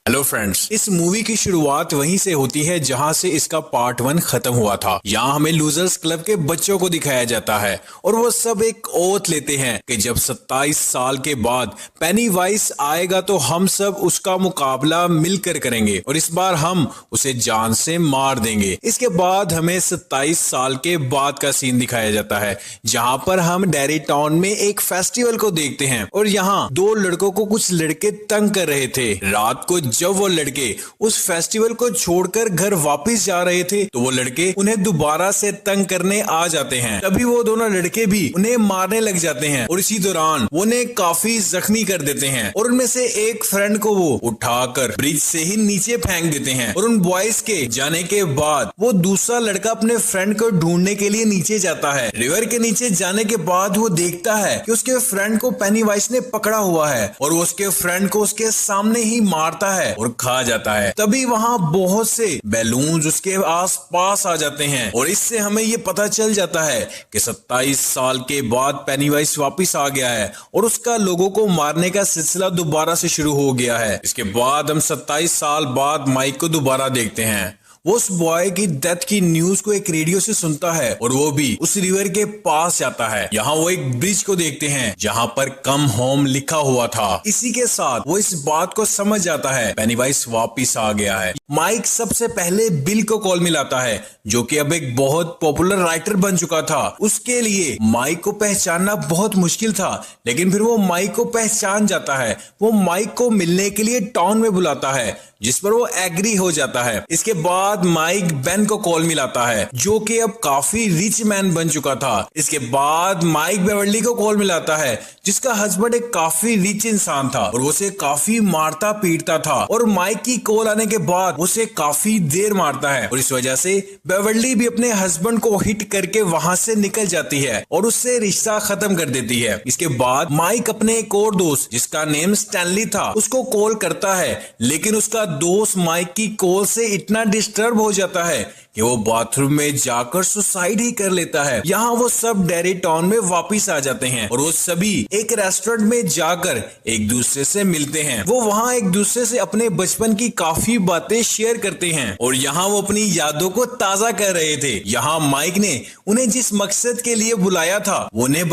Hello friends, इस movie की शुरुआत वहीं से होती है जहां से इसका पार्ट 1 खत्म हुआ था। यहाँ हमें लूजर्स क्लब के बच्चों को दिखाया जाता है और वो सब एक ओथ लेते हैं कि जब 27 साल के बाद पेनीवाइज आएगा तो हम सब उसका मुकाबला मिलकर करेंगे और इस बार हम उसे जान से मार देंगे। इसके बाद हमें 27 साल के बाद का सीन दिखाया जाता है जहां पर हम डेरी टाउन में एक फेस्टिवल को देखते हैं और यहाँ दो लड़कों को कुछ लड़के तंग कर रहे थे। रात को जब वो लड़के उस फेस्टिवल को छोड़कर घर वापस जा रहे थे तो वो लड़के उन्हें दोबारा से तंग करने आ जाते हैं। तभी वो दोनों लड़के भी उन्हें मारने लग जाते हैं और इसी दौरान वो उन्हें काफी जख्मी कर देते हैं और उनमें से एक फ्रेंड को वो उठाकर ब्रिज से ही नीचे फेंक देते हैं। और उन बॉयज के जाने के बाद वो दूसरा लड़का अपने फ्रेंड को ढूंढने के लिए नीचे जाता है। रिवर के नीचे जाने के बाद वो देखता है कि उसके फ्रेंड को पेनीवाइज ने पकड़ा हुआ है और वो उसके फ्रेंड को उसके सामने ही मारता है और खा जाता है। तभी वहां बहुत से बैलून्स उसके आसपास आ जाते हैं और इससे हमें ये पता चल जाता है कि 27 साल के बाद पेनीवाइज वापस आ गया है और उसका लोगों को मारने का सिलसिला दोबारा से शुरू हो गया है। इसके बाद हम 27 साल बाद माइक को दोबारा देखते हैं। वो उस बॉय की डेथ की न्यूज को एक रेडियो से सुनता है और वो भी उस रिवर के पास जाता है। यहाँ वो एक ब्रिज को देखते हैं जहाँ पर कम होम लिखा हुआ था। इसी के साथ वो इस बात को समझ जाता है पेनीवाइज वापिस आ गया है। माइक सबसे पहले बिल को कॉल मिलाता है जो कि अब एक बहुत पॉपुलर राइटर बन चुका था। उसके लिए माइक को पहचानना बहुत मुश्किल था लेकिन फिर वो माइक को पहचान जाता है। वो माइक को मिलने के लिए टाउन में बुलाता है जिस पर वो एग्री हो जाता है। इसके बाद माइक बेन को कॉल मिलाता है जो कि अब काफी रिच मैन बन चुका था। इसके बाद माइक बेवर्ली को कॉल मिलाता है जिसका हस्बैंड एक काफी रिच इंसान था और उसे काफी मारता पीटता था और माइक की कॉल आने के बाद उसे काफी देर मारता है और इस वजह से बेवर्ली भी अपने हस्बैंड को हिट करके वहां से निकल जाती है और उससे रिश्ता खत्म कर देती है। इसके बाद माइक अपने एक और दोस्त जिसका नेम स्टैनली था उसको कॉल करता है लेकिन उसका दोस्त माइक की कॉल से इतना डिस्टर्ब हो जाता है कि वो बाथरूम में जाकर सुसाइड ही कर लेता है। यहाँ वो सब डेरी टाउन में वापस आ जाते हैं और वो सभी एक रेस्टोरेंट में जाकर एक दूसरे से मिलते हैं। वो वहाँ एक दूसरे से अपने बचपन की काफी बातें शेयर करते हैं और यहाँ वो अपनी यादों को ताजा कर रहे थे। यहाँ माइक ने उन्हें जिस मकसद के लिए बुलाया था वो उन्हें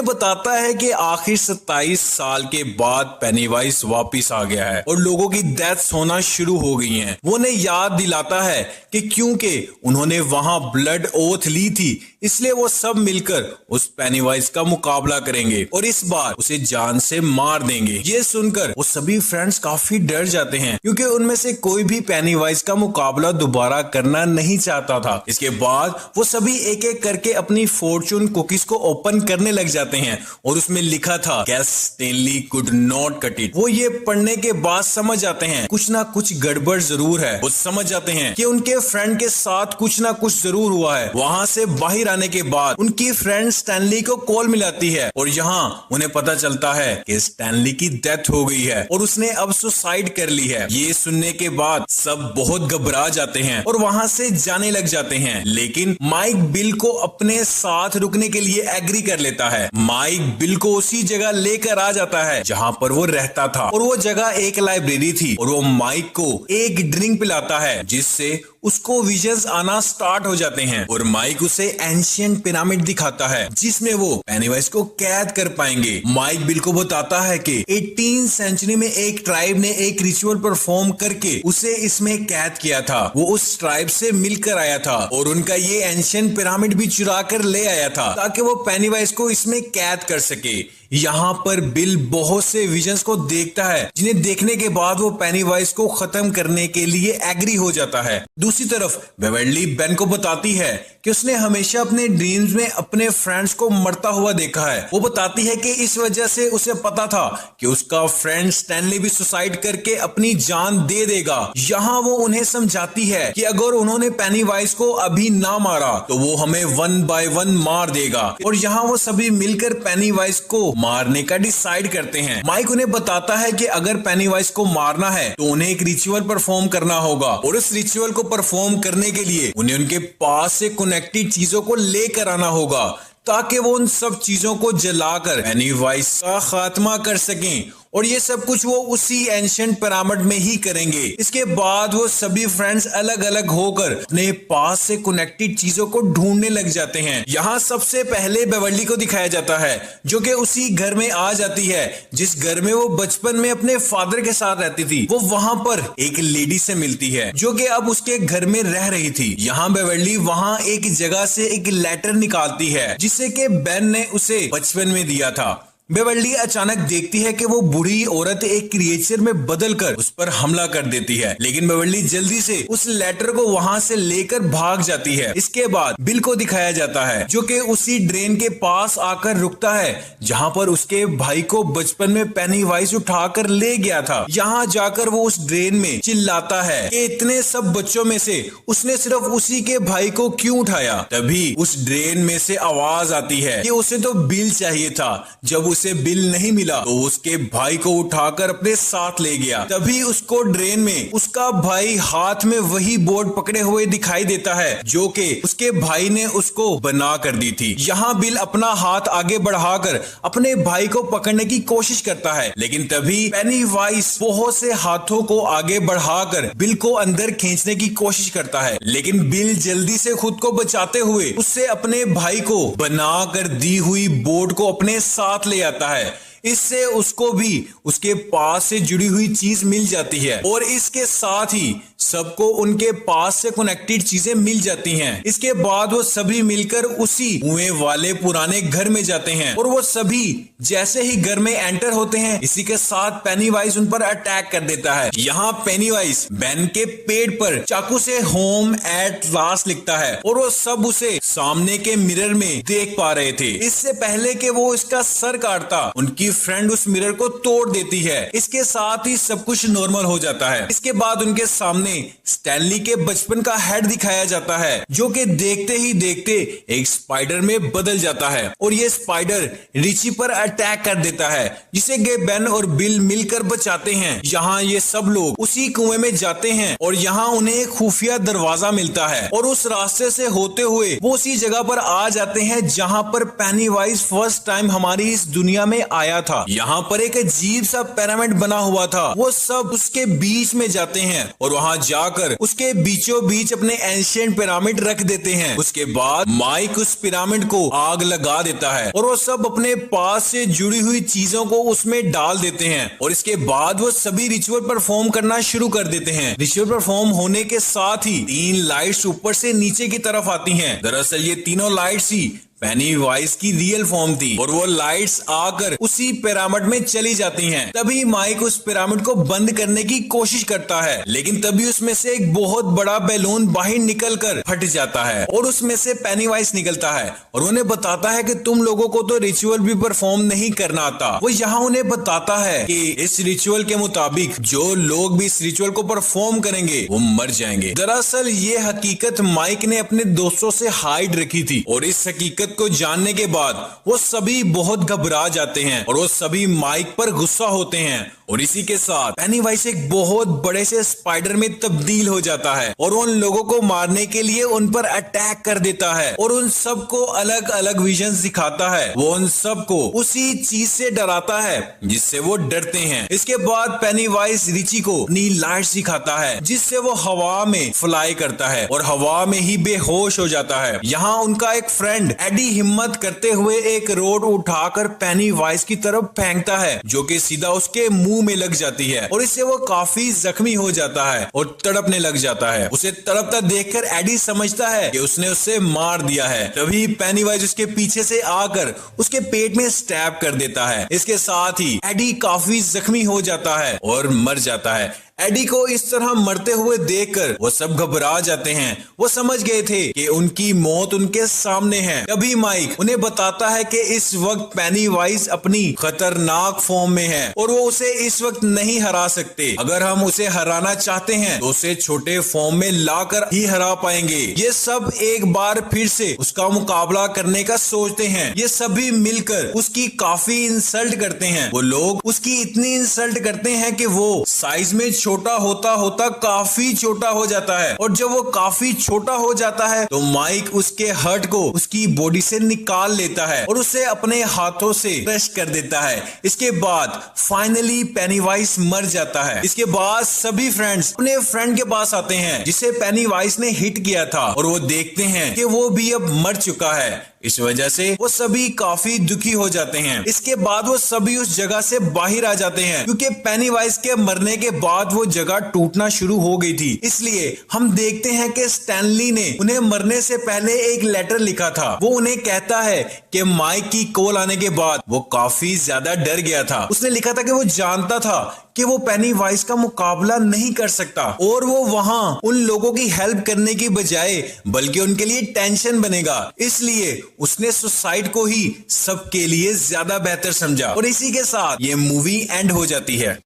बताता है कि आखिर 27 साल के बाद पेनीवाइज वापिस आ गया है और लोगों की डेथ्स होना शुरू हो गई हैं। वो उन्हें याद दिलाता है कि क्योंकि उन्होंने वहां ब्लड ओथ ली थी इसलिए वो सब मिलकर उस पेनीवाइज का मुकाबला करेंगे और इस बार उसे जान से मार देंगे। ये सुनकर वो सभी फ्रेंड्स काफी डर जाते हैं क्योंकि उनमें से कोई भी पेनीवाइज का मुकाबला दोबारा करना नहीं चाहता था। इसके बाद वो सभी एक एक करके अपनी फॉर्चून कुकीज को ओपन करने लग जाते हैं और उसमें लिखा था guess Stanley could not cut it. वो ये पढ़ने के बाद समझ जाते हैं कुछ ना कुछ गड़बड़ जरूर है। वो समझ जाते हैं कि उनके फ्रेंड के साथ कुछ ना कुछ जरूर हुआ है। वहां से बाहर आने के बाद उनकी फ्रेंड स्टैनली को कॉल मिलाती है और यहाँ उन्हें पता चलता है कि स्टैनली की डेथ हो गई है और उसने अब सुसाइड कर ली है। ये सुनने के बाद सब बहुत घबरा जाते हैं और वहां से जाने लग जाते हैं लेकिन माइक बिल को अपने साथ रुकने के लिए एग्री कर लेता है। माइक बिल को उसी जगह लेकर आ जाता है जहाँ पर वो रहता था और वो जगह एक लाइब्रेरी थी और वो माइक को एक ड्रिंक पिलाता है जिससे उसको विजन्स आना स्टार्ट हो जाते हैं और माइक उसे एंशिएंट पिरामिड दिखाता है जिसमें वो पेनीवाइज को कैद कर पाएंगे। माइक बिल को बताता है कि 18th सेंचुरी में एक ट्राइब ने एक रिचुअल परफॉर्म करके उसे इसमें कैद किया था। वो उस ट्राइब से मिलकर आया था और उनका ये एंशिएंट पिरामिड भी चुरा कर ले आया था ताकि वो पेनीवाइज को इसमें कैद कर सके। यहाँ पर बिल बहुत से विजन्स को देखता है जिन्हें देखने के बाद वो पेनीवाइज को खत्म करने के लिए एग्री हो जाता है। दूसरी तरफ बेवर्ली बेन को बताती है कि उसने हमेशा अपने ड्रीम्स में अपने फ्रेंड्स को मरता हुआ देखा है। वो बताती है कि इस वजह से उसे पता था कि उसका फ्रेंड स्टैनली भी सुसाइड करके अपनी जान दे देगा। यहाँ वो उन्हें समझाती है कि अगर उन्होंने पेनीवाइज को अभी ना मारा तो वो हमें 1 by 1 मार देगा और यहाँ वो सभी मिलकर पेनीवाइज को मारने का डिसाइड करते हैं। माइक उन्हें बताता है कि अगर पेनीवाइज को मारना है तो उन्हें एक रिचुअल परफॉर्म करना होगा और इस रिचुअल को परफॉर्म करने के लिए उन्हें उनके पास से कनेक्टेड चीजों को लेकर आना होगा ताकि वो उन सब चीजों को जलाकर पेनीवाइज का खात्मा कर सकें और ये सब कुछ वो उसी एंशिएंट पिरामिड में ही करेंगे। इसके बाद वो सभी फ्रेंड्स अलग अलग होकर अपने पास से कनेक्टेड चीजों को ढूंढने लग जाते हैं। यहाँ सबसे पहले बेवर्ली को दिखाया जाता है जो कि उसी घर में आ जाती है जिस घर में वो बचपन में अपने फादर के साथ रहती थी। वो वहां पर एक लेडी से मिलती है जो कि अब उसके घर में रह रही थी। यहाँ बेवर्ली वहां एक जगह से एक लेटर निकालती है जिसे कि बेन ने उसे बचपन में दिया था। बेवर्ली अचानक देखती है कि वो बूढ़ी औरत एक क्रिएचर में बदलकर उस पर हमला कर देती है, लेकिन बेवर्ली जल्दी से उस लेटर को वहां से लेकर भाग जाती है। इसके बाद बिल को दिखाया जाता है जो कि उसी ड्रेन के पास आकर रुकता है जहां पर उसके भाई को बचपन में पेनीवाइज उठाकर ले गया था। यहाँ जाकर वो उस ड्रेन में चिल्लाता है कि इतने सब बच्चों में से उसने सिर्फ उसी के भाई को क्यों उठाया। तभी उस ड्रेन में से आवाज आती है कि उसे तो बिल चाहिए था। जब उसे बिल नहीं मिला तो उसके भाई को उठाकर अपने साथ ले गया। तभी उसको ड्रेन में उसका भाई हाथ में वही बोर्ड पकड़े हुए दिखाई देता है जो कि उसके भाई ने उसको बना कर दी थी। यहाँ बिल अपना हाथ आगे बढ़ाकर अपने भाई को पकड़ने की कोशिश करता है, लेकिन तभी पेनीवाइज बहुत से हाथों को आगे बढ़ाकर बिल को अंदर खींचने की कोशिश करता है, लेकिन बिल जल्दी से खुद को बचाते हुए उससे अपने भाई को बना कर दी हुई बोर्ड को अपने साथ ले आता है। इससे उसको भी उसके पास से जुड़ी हुई चीज मिल जाती है और इसके साथ ही सबको उनके पास से कनेक्टेड चीजें मिल जाती हैं। इसके बाद वो सभी मिलकर उसी कुएं वाले पुराने घर में जाते हैं और वो सभी जैसे ही घर में एंटर होते हैं इसी के साथ पेनीवाइज उन पर अटैक कर देता है। यहाँ पेनीवाइज बेन के पेट पर चाकू से होम एट लास्ट लिखता है और वो सब उसे सामने के मिरर में देख पा रहे थे। इससे पहले कि वो इसका सर काटता उनकी फ्रेंड उस मिरर को तोड़ देती है। इसके साथ ही सब कुछ नॉर्मल हो जाता है। इसके बाद उनके सामने स्टैनली के बचपन का हेड दिखाया जाता है जो कि देखते ही देखते एक स्पाइडर में बदल जाता है और ये स्पाइडर रिची पर अटैक कर देता है जिसे बेन और बिल मिलकर बचाते हैं। यहाँ ये सब लोग उसी कुएं में जाते हैं और यहाँ उन्हें एक खुफिया दरवाजा मिलता है और उस रास्ते से होते हुए वो उसी जगह पर आ जाते हैं जहाँ पर पेनीवाइज फर्स्ट टाइम हमारी इस दुनिया में आया था। यहाँ पर एक अजीब सा पिरामिड बना हुआ था। वो सब उसके बीच में जाते हैं और वहां जाकर उसके बीचों बीच अपने एंशिएंट पिरामिड रख देते हैं। उसके बाद माइक उस पिरामिड को आग लगा देता है और वो सब अपने पास से जुड़ी हुई चीजों को उसमें डाल देते हैं और इसके बाद वो सभी रिचुअल परफॉर्म करना शुरू कर देते हैं। रिचुअल परफॉर्म होने के साथ ही 3 लाइट्स ऊपर से नीचे की तरफ आती हैं। दरअसल ये तीनों लाइट्स ही पेनीवाइज की रियल फॉर्म थी और वो लाइट्स आकर उसी पिरामिड में चली जाती हैं। तभी माइक उस पिरामिड को बंद करने की कोशिश करता है, लेकिन तभी उसमें से एक बहुत बड़ा बैलून बाहर निकलकर फट जाता है और उसमें से पेनीवाइज निकलता है और उन्हें बताता है कि तुम लोगों को तो रिचुअल भी परफॉर्म नहीं करना आता। वो यहाँ उन्हें बताता है कि इस रिचुअल के मुताबिक जो लोग भी इस रिचुअल को परफॉर्म करेंगे वो मर जाएंगे। दरअसल ये हकीकत माइक ने अपने दोस्तों से हाइड रखी थी और इस हकीकत को जानने के बाद वो सभी बहुत घबरा जाते हैं और वो सभी माइक पर गुस्सा होते हैं और इसी के साथ पेनीवाइज एक बहुत बड़े से स्पाइडर में तब्दील हो जाता है और उन लोगों को मारने के लिए उन पर अटैक कर देता है और उन सबको अलग अलग विजन्स दिखाता है। वो उन सबको उसी चीज से डराता है जिससे वो डरते हैं। इसके बाद पेनीवाइज रिची को अपनी लाइट्स दिखाता है जिससे वो हवा में फ्लाई करता है और हवा में ही बेहोश हो जाता है। यहाँ उनका एक फ्रेंड एडी हिम्मत करते हुए एक रोड उठाकर पेनीवाइज की तरफ फेंकता है जो कि सीधा उसके मुंह में लग जाती है और इससे वो काफी जख्मी हो जाता है और तड़पने लग जाता है। उसे तड़पता देखकर एडी समझता है कि उसने उसे मार दिया है। तभी पेनीवाइज उसके पीछे से आकर उसके पेट में स्टैब कर देता है। इसके साथ ही एडी काफी जख्मी हो जाता है और मर जाता है। एडी को इस तरह मरते हुए देखकर वो सब घबरा जाते हैं। वो समझ गए थे कि उनकी मौत उनके सामने है। तभी माइक उन्हें बताता है कि इस वक्त पेनीवाइज अपनी खतरनाक फॉर्म में है और वो उसे इस वक्त नहीं हरा सकते। अगर हम उसे हराना चाहते हैं तो उसे छोटे फॉर्म में लाकर ही हरा पाएंगे। ये सब एक बार फिर से उसका मुकाबला करने का सोचते हैं। ये सभी मिलकर उसकी काफी इंसल्ट करते हैं। वो लोग उसकी इतनी इंसल्ट करते हैं कि वो साइज में छोटा होता होता काफी छोटा हो जाता है, और जब वो काफी छोटा हो जाता है तो माइक उसके हर्ट को उसकी बॉडी से निकाल लेता है और उसे अपने हाथों से क्रश कर देता है। इसके बाद फाइनली पेनीवाइज मर जाता है। इसके बाद सभी फ्रेंड्स अपने फ्रेंड के पास आते हैं जिसे पेनीवाइज ने हिट किया था, और वो देखते हैं कि वो भी अब मर चुका है। इस वजह से वो सभी काफी दुखी हो जाते हैं। इसके बाद वो सभी उस जगह से बाहर आ जाते हैं, क्योंकि पेनीवाइज के मरने के बाद वो जगह टूटना शुरू हो गई थी। इसलिए हम देखते हैं कि स्टैनली ने उन्हें मरने से पहले एक लेटर लिखा था। वो उन्हें कहता है कि माइक की कॉल आने के बाद वो काफी ज्यादा डर गया था। उसने लिखा था कि वो जानता था कि वो पेनीवाइज का मुकाबला नहीं कर सकता, और वो वहां उन लोगों की हेल्प करने की बजाय बल्कि उनके लिए टेंशन बनेगा। इसलिए उसने सुसाइड को ही सबके लिए ज्यादा बेहतर समझा, और इसी के साथ ये मूवी एंड हो जाती है।